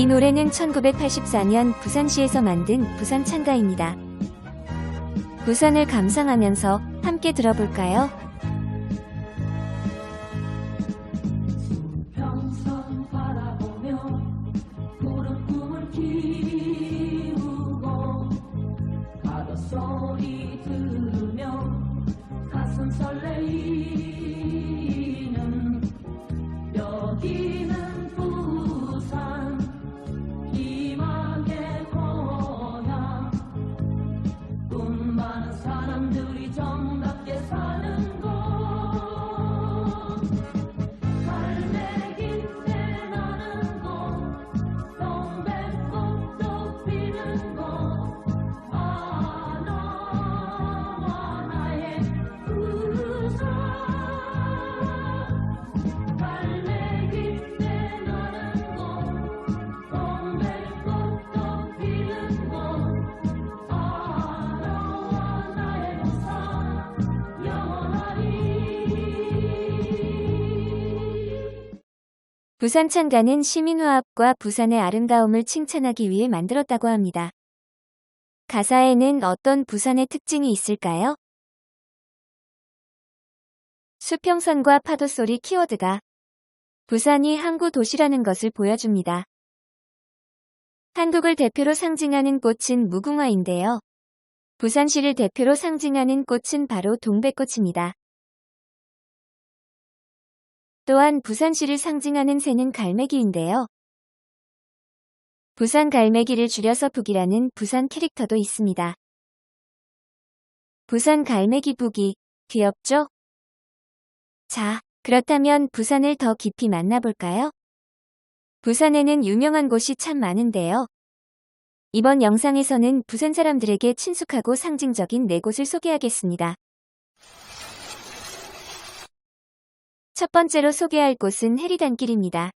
이 노래는 1984년 부산시에서 만든 부산 찬가입니다. 부산을 감상하면서 함께 들어볼까요? 수평선 바라보며 푸른 꿈을 키우고 바닷소리 들으며 가슴 설레이는 여기는 부산 희망의 고향 꿈 많은 사람들이 정답게 사는 곳 갈매기새 나는 곳 동백꽃도 피는 곳 너와 나의 부산 갈매기새 나는 곳 동백꽃도 피는 곳 너와 나의 부산 영원하리. 부산 찬가는 시민화합과 부산의 아름다움을 칭찬하기 위해 만들었다고 합니다. 가사에는 어떤 부산의 특징이 있을까요? 수평선과 파도소리 키워드가 부산이 항구 도시라는 것을 보여줍니다. 한국을 대표로 상징하는 꽃은 무궁화인데요. 부산시를 대표로 상징하는 꽃은 바로 동백꽃입니다. 또한 부산시를 상징하는 새는 갈매기인데요. 부산 갈매기를 줄여서 북이라는 부산 캐릭터도 있습니다. 부산 갈매기 북이 귀엽죠? 자, 그렇다면 부산을 더 깊이 만나볼까요? 부산에는 유명한 곳이 참 많은데요. 이번 영상에서는 부산 사람들에게 친숙하고 상징적인 4곳을 소개하겠습니다. 첫 번째로 소개할 곳은 해리단길입니다.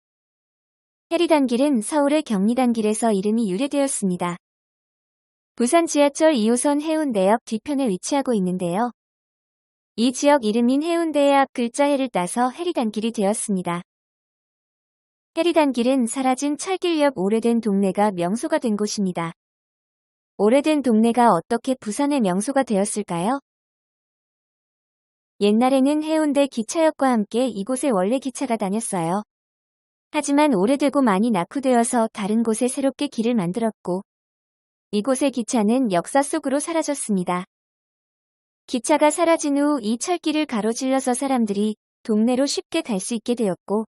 해리단길은 서울의 경리단길에서 이름이 유래되었습니다. 부산 지하철 2호선 해운대역 뒤편에 위치하고 있는데요. 이 지역 이름인 해운대의 앞 글자 해를 따서 해리단길이 되었습니다. 해리단길은 사라진 철길 옆 오래된 동네가 명소가 된 곳입니다. 오래된 동네가 어떻게 부산의 명소가 되었을까요? 옛날에는 해운대 기차역과 함께 이곳에 원래 기차가 다녔어요. 하지만 오래되고 많이 낙후되어서 다른 곳에 새롭게 길을 만들었고 이곳의 기차는 역사 속으로 사라졌습니다. 기차가 사라진 후 이 철길을 가로질러서 사람들이 동네로 쉽게 갈 수 있게 되었고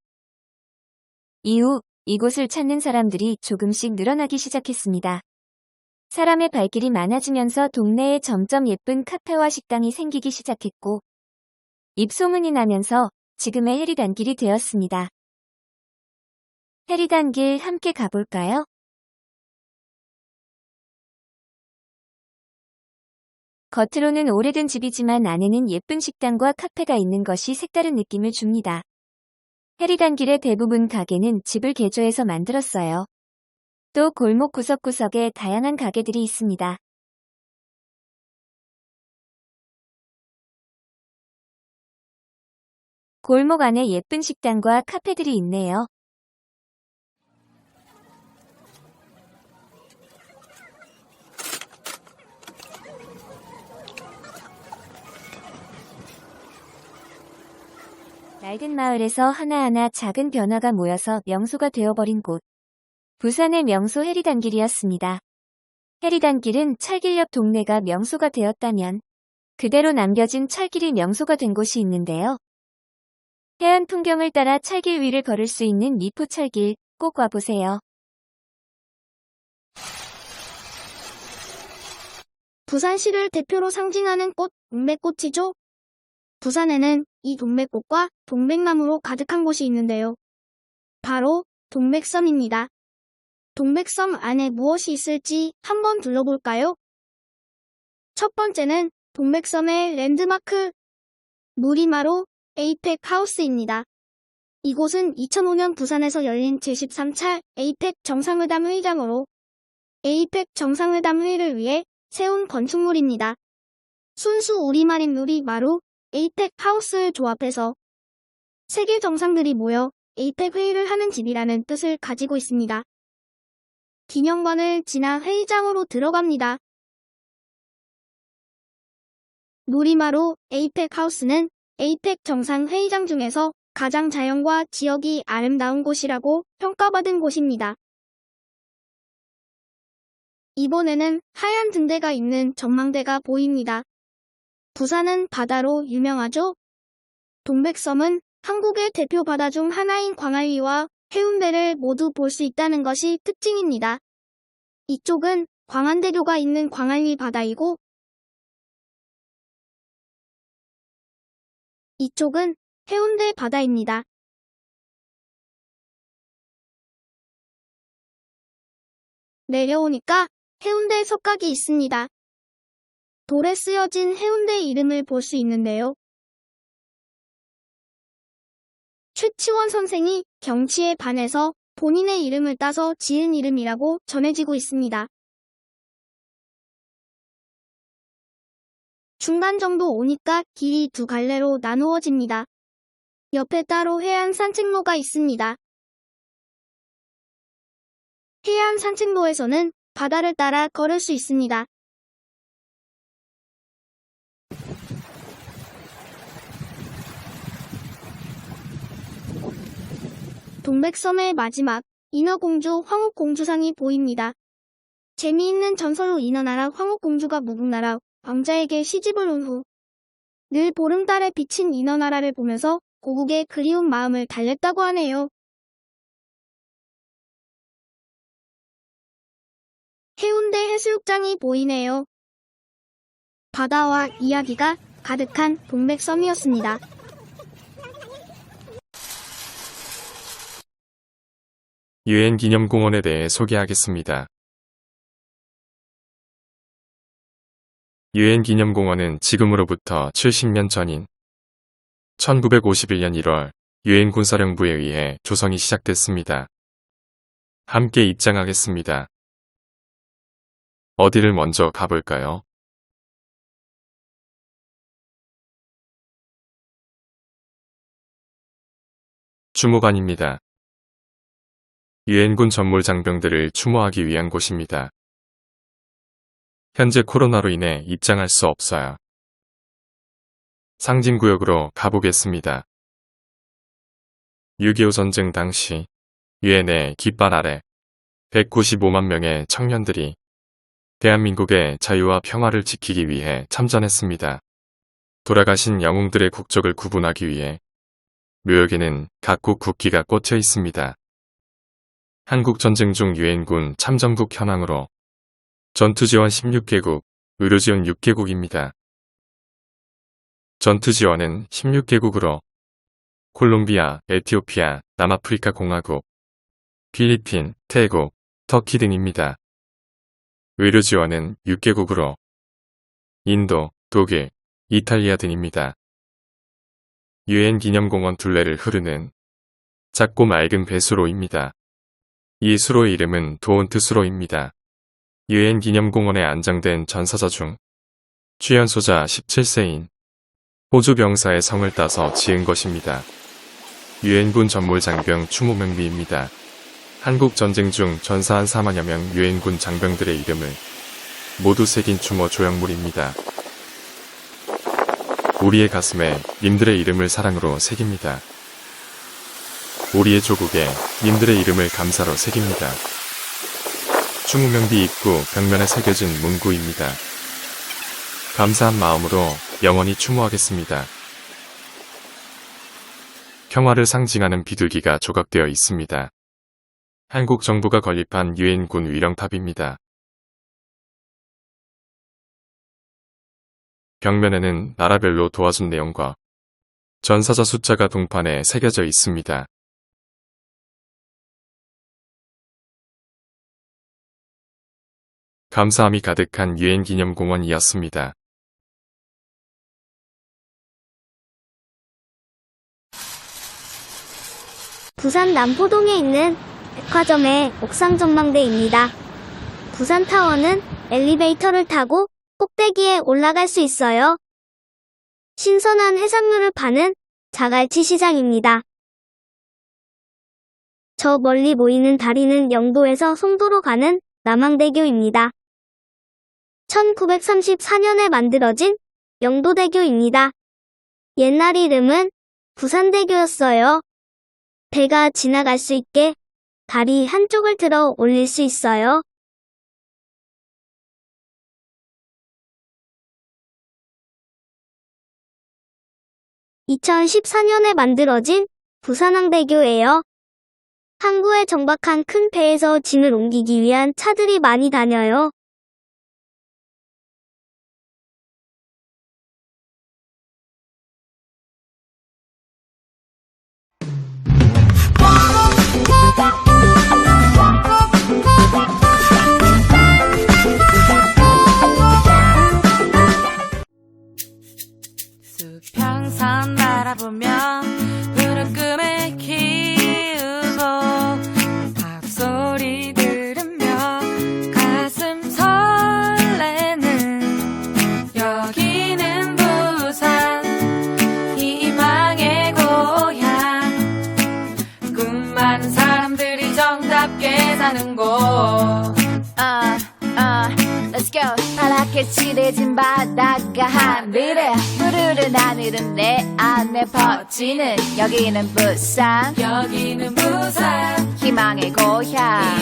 이후 이곳을 찾는 사람들이 조금씩 늘어나기 시작했습니다. 사람의 발길이 많아지면서 동네에 점점 예쁜 카페와 식당이 생기기 시작했고 입소문이 나면서 지금의 해리단길이 되었습니다. 해리단길 함께 가볼까요? 겉으로는 오래된 집이지만 안에는 예쁜 식당과 카페가 있는 것이 색다른 느낌을 줍니다. 해리단길의 대부분 가게는 집을 개조해서 만들었어요. 또 골목 구석구석에 다양한 가게들이 있습니다. 골목 안에 예쁜 식당과 카페들이 있네요. 낡은 마을에서 하나하나 작은 변화가 모여서 명소가 되어버린 곳. 부산의 명소 해리단길이었습니다. 해리단길은 철길 옆 동네가 명소가 되었다면 그대로 남겨진 철길이 명소가 된 곳이 있는데요. 해안 풍경을 따라 철길 위를 걸을 수 있는 미포철길 꼭 와보세요. 부산시를 대표로 상징하는 꽃, 동백꽃이죠. 부산에는 이 동백꽃과 동백나무로 가득한 곳이 있는데요. 바로 동백섬입니다. 동백섬 안에 무엇이 있을지 한번 둘러볼까요? 첫 번째는 동백섬의 랜드마크 무리마로 에이펙 하우스입니다. 이곳은 2005년 부산에서 열린 제13차 에이펙 정상회담 회의장으로 에이펙 정상회담 회의를 위해 세운 건축물입니다. 순수 우리말인 무리마로 에이펙 하우스를 조합해서 세계 정상들이 모여 에이펙 회의를 하는 집이라는 뜻을 가지고 있습니다. 기념관을 지나 회의장으로 들어갑니다. 노리마루 에이펙 하우스는 에이펙 정상회의장 중에서 가장 자연과 지역이 아름다운 곳이라고 평가받은 곳입니다. 이번에는 하얀 등대가 있는 전망대가 보입니다. 부산은 바다로 유명하죠? 동백섬은 한국의 대표 바다 중 하나인 광안리와 해운대를 모두 볼 수 있다는 것이 특징입니다. 이쪽은 광안대교가 있는 광안리 바다이고 이쪽은 해운대 바다입니다. 내려오니까 해운대 석각이 있습니다. 돌에 쓰여진 해운대 이름을 볼 수 있는데요. 최치원 선생이 경치에 반해서 본인의 이름을 따서 지은 이름이라고 전해지고 있습니다. 중간 정도 오니까 길이 두 갈래로 나누어집니다. 옆에 따로 해안 산책로가 있습니다. 해안 산책로에서는 바다를 따라 걸을 수 있습니다. 동백섬의 마지막 인어공주 황옥공주상이 보입니다. 재미있는 전설로 인어나라 황옥공주가 무궁나라 왕자에게 시집을 온 후 늘 보름달에 비친 인어나라를 보면서 고국의 그리운 마음을 달랬다고 하네요. 해운대 해수욕장이 보이네요. 바다와 이야기가 가득한 동백섬이었습니다. 유엔기념공원에 대해 소개하겠습니다. 유엔기념공원은 지금으로부터 70년 전인 1951년 1월 유엔 군사령부에 의해 조성이 시작됐습니다. 함께 입장하겠습니다. 어디를 먼저 가볼까요? 추모관입니다. 유엔군 전몰 장병들을 추모하기 위한 곳입니다. 현재 코로나로 인해 입장할 수 없어요. 상징구역으로 가보겠습니다. 6.25 전쟁 당시 유엔의 깃발 아래 195만 명의 청년들이 대한민국의 자유와 평화를 지키기 위해 참전했습니다. 돌아가신 영웅들의 국적을 구분하기 위해 묘역에는 각국 국기가 꽂혀 있습니다. 한국전쟁 중 유엔군 참전국 현황으로 전투지원 16개국, 의료지원 6개국입니다. 전투지원은 16개국으로 콜롬비아, 에티오피아, 남아프리카 공화국, 필리핀, 태국, 터키 등입니다. 의료지원은 6개국으로 인도, 독일, 이탈리아 등입니다. 유엔 기념공원 둘레를 흐르는 작고 맑은 배수로입니다. 이 수로의 이름은 도온트 수로입니다. 유엔 기념공원에 안장된 전사자 중 취연소자 17세인 호주 병사의 성을 따서 지은 것입니다. 유엔군 전몰 장병 추모명비입니다. 한국 전쟁 중 전사한 4만여 명 유엔군 장병들의 이름을 모두 새긴 추모 조형물입니다. 우리의 가슴에 님들의 이름을 사랑으로 새깁니다. 우리의 조국에 님들의 이름을 감사로 새깁니다. 추모명비 입구 벽면에 새겨진 문구입니다. 감사한 마음으로 영원히 추모하겠습니다. 평화를 상징하는 비둘기가 조각되어 있습니다. 한국 정부가 건립한 유엔군 위령탑입니다. 벽면에는 나라별로 도와준 내용과 전사자 숫자가 동판에 새겨져 있습니다. 감사함이 가득한 유엔기념공원이었습니다. 부산 남포동에 있는 백화점의 옥상 전망대입니다. 부산타워는 엘리베이터를 타고 꼭대기에 올라갈 수 있어요. 신선한 해산물을 파는 자갈치 시장입니다. 저 멀리 보이는 다리는 영도에서 송도로 가는 남항대교입니다. 1934년에 만들어진 영도대교입니다. 옛날 이름은 부산대교였어요. 배가 지나갈 수 있게 다리 한쪽을 들어 올릴 수 있어요. (2014년에) 만들어진 부산항대교예요. 항구에 정박한 큰 배에서 짐을 옮기기 위한 차들이 많이 다녀요. 수평선 바라보며 푸른 꿈을 키우고 박소리 들으며 가슴 설레는 여기는 부산 희망의 고향 꿈 많은 사람들이 정답게 사는 곳 Let's go. 파랗게 칠해진 바다가 하늘에 푸르른 하늘은 내 안에 퍼지는 여기는 부산 희망의 고향